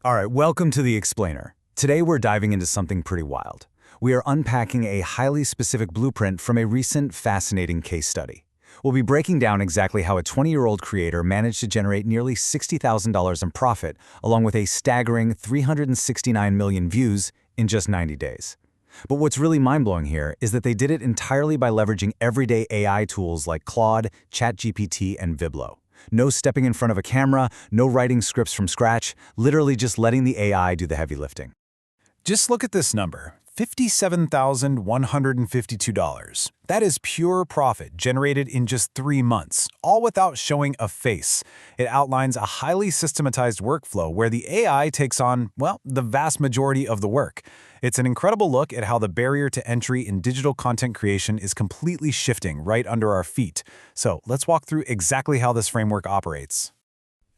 All right, welcome to The Explainer. Today we're diving into something pretty wild. We are unpacking a highly specific blueprint from a recent fascinating case study. We'll be breaking down exactly how a 20-year-old creator managed to generate nearly $60,000 in profit, along with a staggering 369 million views in just 90 days. But what's really mind-blowing here is that they did it entirely by leveraging everyday AI tools like Claude, ChatGPT, and Viblo. No stepping in front of a camera, no writing scripts from scratch, literally just letting the AI do the heavy lifting. Just look at this number, $57,152. That is pure profit generated in just 3 months, all without showing a face. It outlines a highly systematized workflow where the AI takes on, well, the vast majority of the work. It's an incredible look at how the barrier to entry in digital content creation is completely shifting right under our feet. So let's walk through exactly how this framework operates.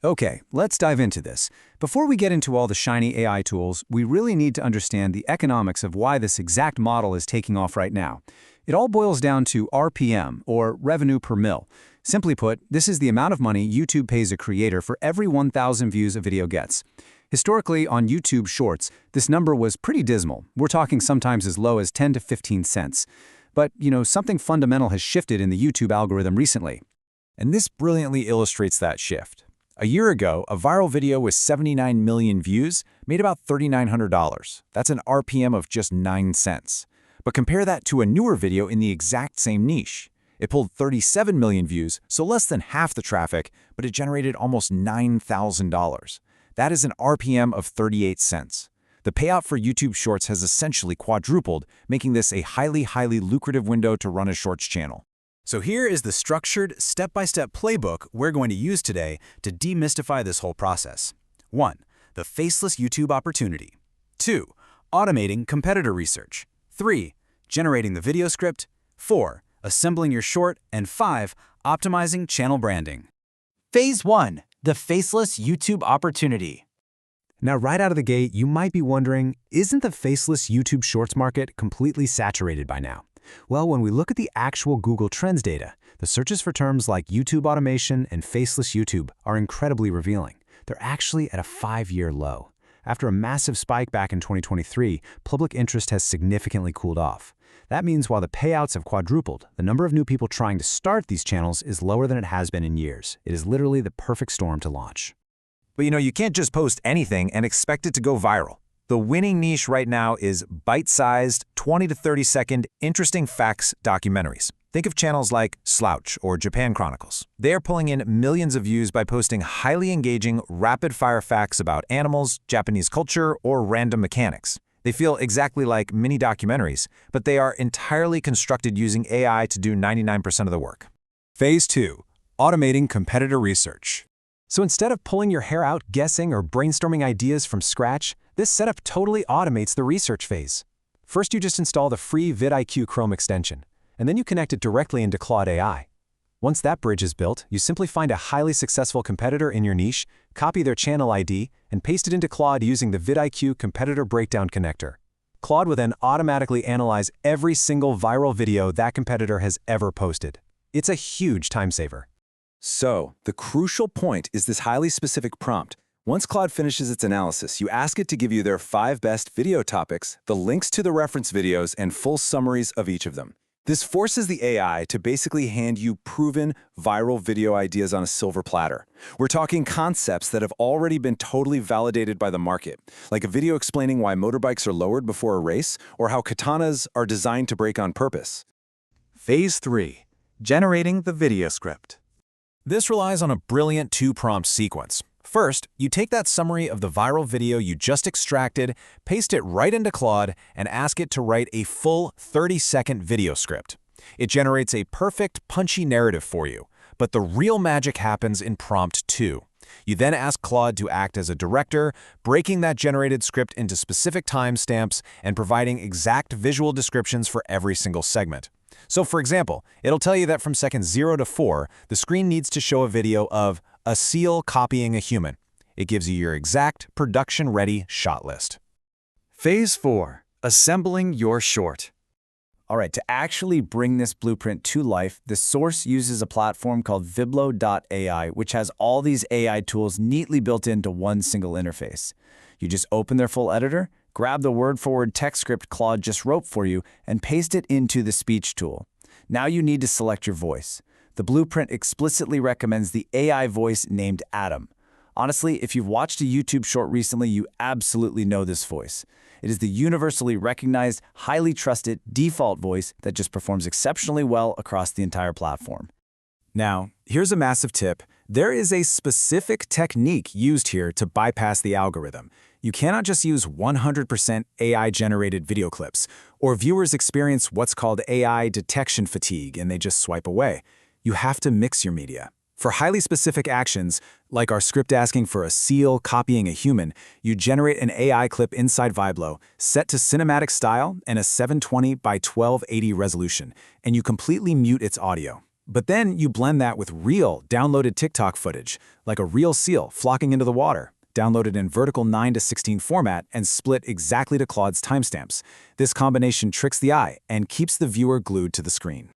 Okay, let's dive into this. Before we get into all the shiny AI tools, we really need to understand the economics of why this exact model is taking off right now. It all boils down to RPM, or revenue per mil. Simply put, this is the amount of money YouTube pays a creator for every 1,000 views a video gets. Historically, on YouTube Shorts, this number was pretty dismal. We're talking sometimes as low as 10 to 15 cents. But, something fundamental has shifted in the YouTube algorithm recently. And this brilliantly illustrates that shift. A year ago, a viral video with 79 million views made about $3,900. That's an RPM of just 9 cents. But compare that to a newer video in the exact same niche. It pulled 37 million views, so less than half the traffic, but it generated almost $9,000. That is an RPM of 38 cents. The payout for YouTube Shorts has essentially quadrupled, making this a highly lucrative window to run a Shorts channel. So here is the structured, step-by-step playbook we're going to use today to demystify this whole process. 1. The faceless YouTube opportunity. 2. Automating competitor research. 3. Generating the video script. 4. Assembling your short. And 5. Optimizing channel branding. Phase 1. The faceless YouTube opportunity. Now, right out of the gate, you might be wondering, isn't the faceless YouTube Shorts market completely saturated by now? Well, when we look at the actual Google Trends data, the searches for terms like YouTube automation and faceless YouTube are incredibly revealing. They're actually at a 5-year low. After a massive spike back in 2023, public interest has significantly cooled off. That means while the payouts have quadrupled, the number of new people trying to start these channels is lower than it has been in years. It is literally the perfect storm to launch. But you can't just post anything and expect it to go viral. The winning niche right now is bite-sized, 20 to 30-second, interesting facts documentaries. Think of channels like Slouch or Japan Chronicles. They are pulling in millions of views by posting highly engaging, rapid-fire facts about animals, Japanese culture, or random mechanics. They feel exactly like mini documentaries, but they are entirely constructed using AI to do 99% of the work. Phase 2. Automating competitor research. So instead of pulling your hair out guessing or brainstorming ideas from scratch, this setup totally automates the research phase. First, you just install the free vidIQ Chrome extension, and then you connect it directly into Claude AI. Once that bridge is built, you simply find a highly successful competitor in your niche, copy their channel ID, and paste it into Claude using the vidIQ Competitor Breakdown connector. Claude will then automatically analyze every single viral video that competitor has ever posted. It's a huge time saver. So, the crucial point is this highly specific prompt. Once Claude finishes its analysis, you ask it to give you their 5 best video topics, the links to the reference videos, and full summaries of each of them. This forces the AI to basically hand you proven viral video ideas on a silver platter. We're talking concepts that have already been totally validated by the market, like a video explaining why motorbikes are lowered before a race, or how katanas are designed to break on purpose. Phase 3. Generating the video script. This relies on a brilliant 2-prompt sequence. First, you take that summary of the viral video you just extracted, paste it right into Claude, and ask it to write a full 30-second video script. It generates a perfect, punchy narrative for you. But the real magic happens in prompt 2. You then ask Claude to act as a director, breaking that generated script into specific timestamps and providing exact visual descriptions for every single segment. So, for example, it'll tell you that from seconds 0 to 4, the screen needs to show a video of a seal copying a human. It gives you your exact production-ready shot list. Phase 4. Assembling your short. All right, to actually bring this blueprint to life, the source uses a platform called Viblo.ai, which has all these AI tools neatly built into one single interface. You just open their full editor, grab the word-for-word text script Claude just wrote for you, and paste it into the speech tool. Now you need to select your voice. The blueprint explicitly recommends the AI voice named Adam. Honestly, if you've watched a YouTube short recently, you absolutely know this voice. It is the universally recognized, highly trusted default voice that just performs exceptionally well across the entire platform. Now, here's a massive tip. There is a specific technique used here to bypass the algorithm. You cannot just use 100% AI-generated video clips, or viewers experience what's called AI detection fatigue and they just swipe away. You have to mix your media. For highly specific actions, like our script asking for a seal copying a human, you generate an AI clip inside Viblo, set to cinematic style and a 720 by 1280 resolution, and you completely mute its audio. But then you blend that with real, downloaded TikTok footage, like a real seal flocking into the water, downloaded in vertical 9:16 format and split exactly to Claude's timestamps. This combination tricks the eye and keeps the viewer glued to the screen.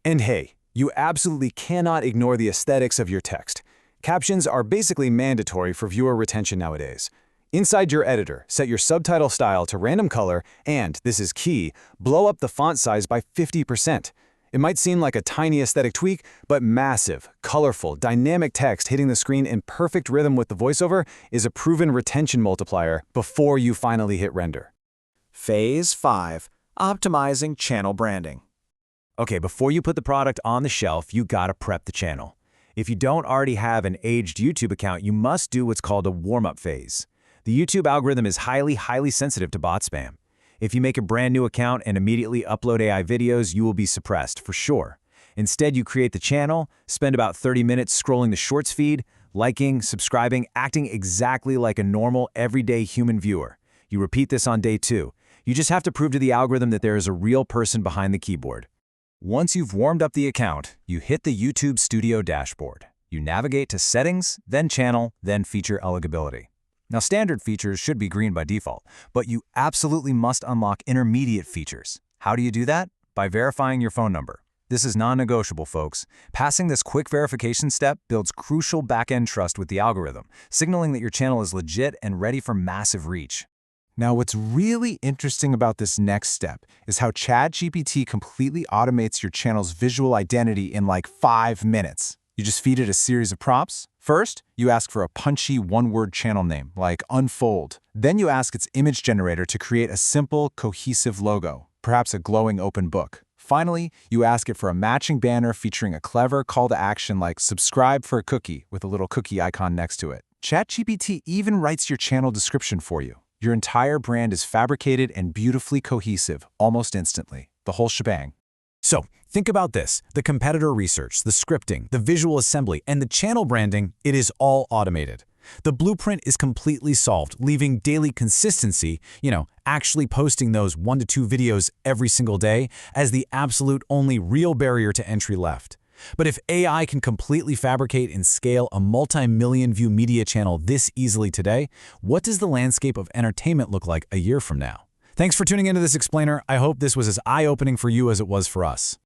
And hey, you absolutely cannot ignore the aesthetics of your text. Captions are basically mandatory for viewer retention nowadays. Inside your editor, set your subtitle style to random color and, this is key, blow up the font size by 50%. It might seem like a tiny aesthetic tweak, but massive, colorful, dynamic text hitting the screen in perfect rhythm with the voiceover is a proven retention multiplier before you finally hit render. Phase 5. Optimizing channel branding. Okay, before you put the product on the shelf, you gotta prep the channel. If you don't already have an aged YouTube account, you must do what's called a warm-up phase. The YouTube algorithm is highly sensitive to bot spam. If you make a brand new account and immediately upload AI videos, you will be suppressed, for sure. Instead, you create the channel, spend about 30 minutes scrolling the Shorts feed, liking, subscribing, acting exactly like a normal, everyday human viewer. You repeat this on day 2. You just have to prove to the algorithm that there is a real person behind the keyboard. Once you've warmed up the account, you hit the YouTube Studio dashboard. You navigate to Settings, then Channel, then Feature Eligibility. Now, standard features should be green by default, but you absolutely must unlock intermediate features. How do you do that? By verifying your phone number. This is non-negotiable, folks. Passing this quick verification step builds crucial back-end trust with the algorithm, signaling that your channel is legit and ready for massive reach. Now, what's really interesting about this next step is how ChatGPT completely automates your channel's visual identity in like 5 minutes. You just feed it a series of prompts. First, you ask for a punchy one-word channel name, like Unfold. Then you ask its image generator to create a simple, cohesive logo, perhaps a glowing open book. Finally, you ask it for a matching banner featuring a clever call to action like subscribe for a cookie with a little cookie icon next to it. ChatGPT even writes your channel description for you. Your entire brand is fabricated and beautifully cohesive almost instantly. The whole shebang. So, think about this. The competitor research, the scripting, the visual assembly, and the channel branding, it is all automated. The blueprint is completely solved, leaving daily consistency, actually posting those 1 to 2 videos every single day, as the absolute only real barrier to entry left. But if AI can completely fabricate and scale a multi-million view media channel this easily today, what does the landscape of entertainment look like a year from now? Thanks for tuning into this explainer. I hope this was as eye-opening for you as it was for us.